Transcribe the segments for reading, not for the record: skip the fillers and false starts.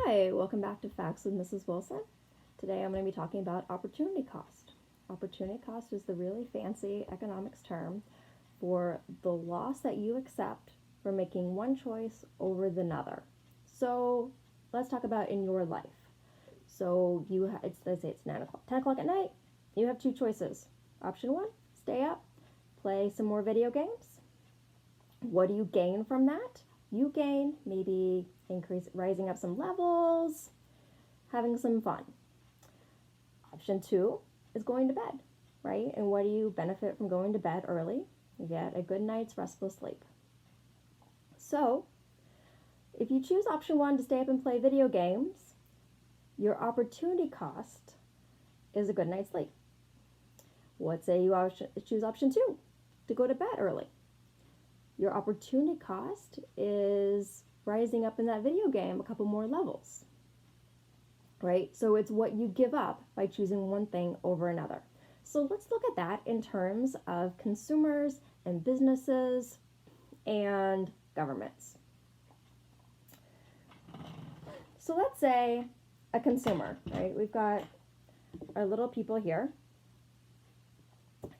Hi, welcome back to Facts with Mrs. Wilson. Today I'm going to be talking about opportunity cost. Opportunity cost is the really fancy economics term for the loss that you accept for making one choice over the other. So let's talk about in your life. So let's say it's 10 o'clock at night. You have two choices. Option one, stay up, play some more video games. What do you gain from that? You gain maybe rising up some levels, having some fun. Option two is going to bed, right? And what do you benefit from going to bed early? You get a good night's restful sleep. So if you choose option one to stay up and play video games, your opportunity cost is a good night's sleep. Let's say you choose option two to go to bed early. Your opportunity cost is rising up in that video game a couple more levels, right? So it's what you give up by choosing one thing over another. So let's look at that in terms of consumers and businesses and governments. So let's say a consumer, right? We've got our little people here,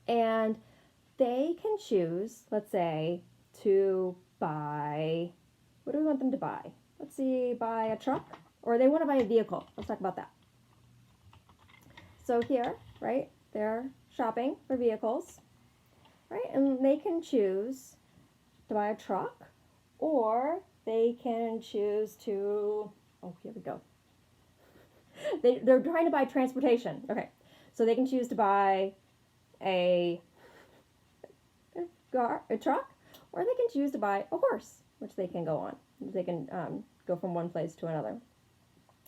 and they can choose, let's say, to buy, what do we want them to buy? Let's see, buy a truck, or they want to buy a vehicle. Let's talk about that. So here, right, they're shopping for vehicles, right, and they can choose to buy a truck, or they can choose to, oh, here we go. They're trying to buy transportation. Okay, so they can choose to buy a truck, or they can choose to buy a horse, which they can go on. They can go from one place to another.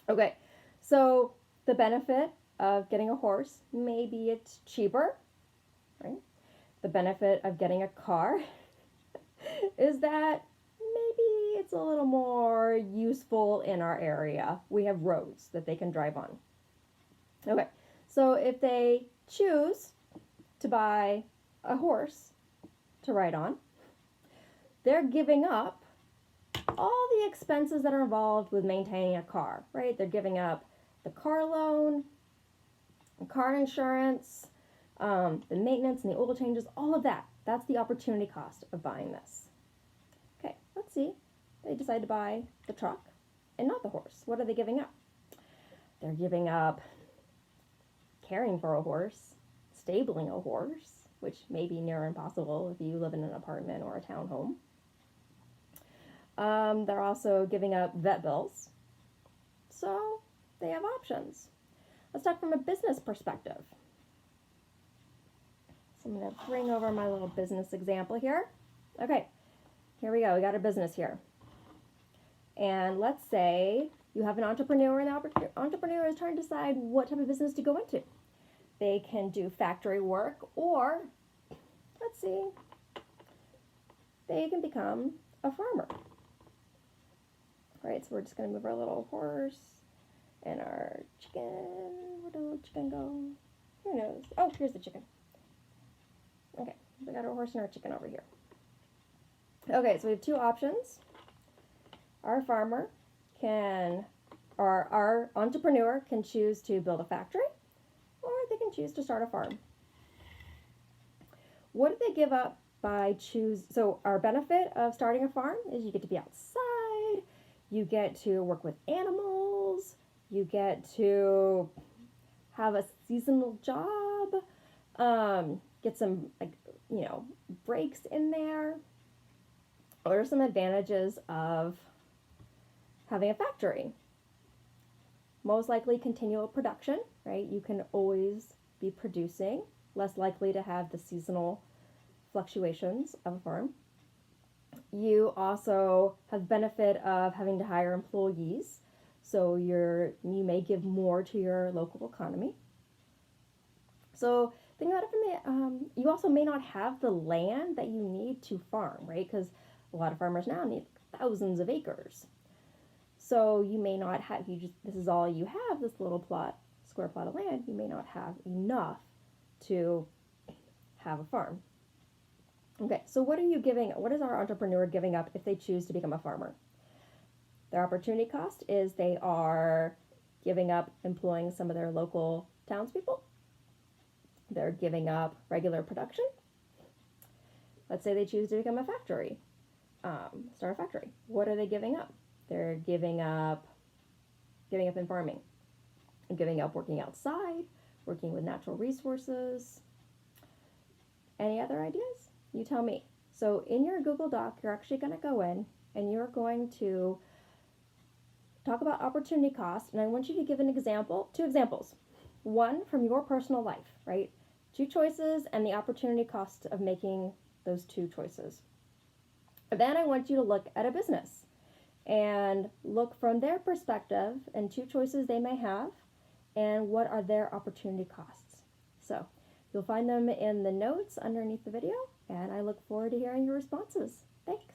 Okay, so the benefit of getting a horse, maybe it's cheaper, right? The benefit of getting a car is that maybe it's a little more useful in our area. We have roads that they can drive on. Okay, so if they choose to buy a horse to ride on, they're giving up all the expenses that are involved with maintaining a car, right? They're giving up the car loan, car insurance, the maintenance and the oil changes, all of that. That's the opportunity cost of buying this. Okay, let's see. They decide to buy the truck and not the horse. What are they giving up? They're giving up caring for a horse, stabling a horse, which may be near impossible if you live in an apartment or a townhome. They're also giving up vet bills. So they have options. Let's talk from a business perspective. So I'm going to bring over my little business example here. Okay, here we go. We got a business here. And let's say you have an entrepreneur, and the entrepreneur is trying to decide what type of business to go into. They can do factory work, or, let's see, they can become a farmer. Right, so we're just going to move our little horse and our chicken. Where did the little chicken go? Who knows? Oh, here's the chicken. Okay, we got our horse and our chicken over here. Okay, so we have two options. Our farmer can, or our entrepreneur can choose to build a factory, or they can choose to start a farm. What do they give up by so our benefit of starting a farm is you get to be outside, you get to work with animals, you get to have a seasonal job, get some, breaks in there. What are some advantages of having a factory? Most likely continual production, right? You can always be producing, less likely to have the seasonal fluctuations of a farm. You also have benefit of having to hire employees, so you may give more to your local economy. So think about it from you also may not have the land that you need to farm, right? Because a lot of farmers now need thousands of acres. So you may not have, this is all you have, this little square plot of land, you may not have enough to have a farm. Okay, so what is our entrepreneur giving up if they choose to become a farmer? Their opportunity cost is they are giving up employing some of their local townspeople. They're giving up regular production. Let's say they choose to become a factory, start a factory. What are they giving up? They're giving up in farming, giving up working outside, working with natural resources. Any other ideas? You tell me. So in your Google Doc, you're actually going to go in and you're going to talk about opportunity cost, and I want you to give an example, two examples. One from your personal life, right? Two choices and the opportunity cost of making those two choices. Then I want you to look at a business and look from their perspective and two choices they may have and what are their opportunity costs. So you'll find them in the notes underneath the video, and I look forward to hearing your responses. Thanks.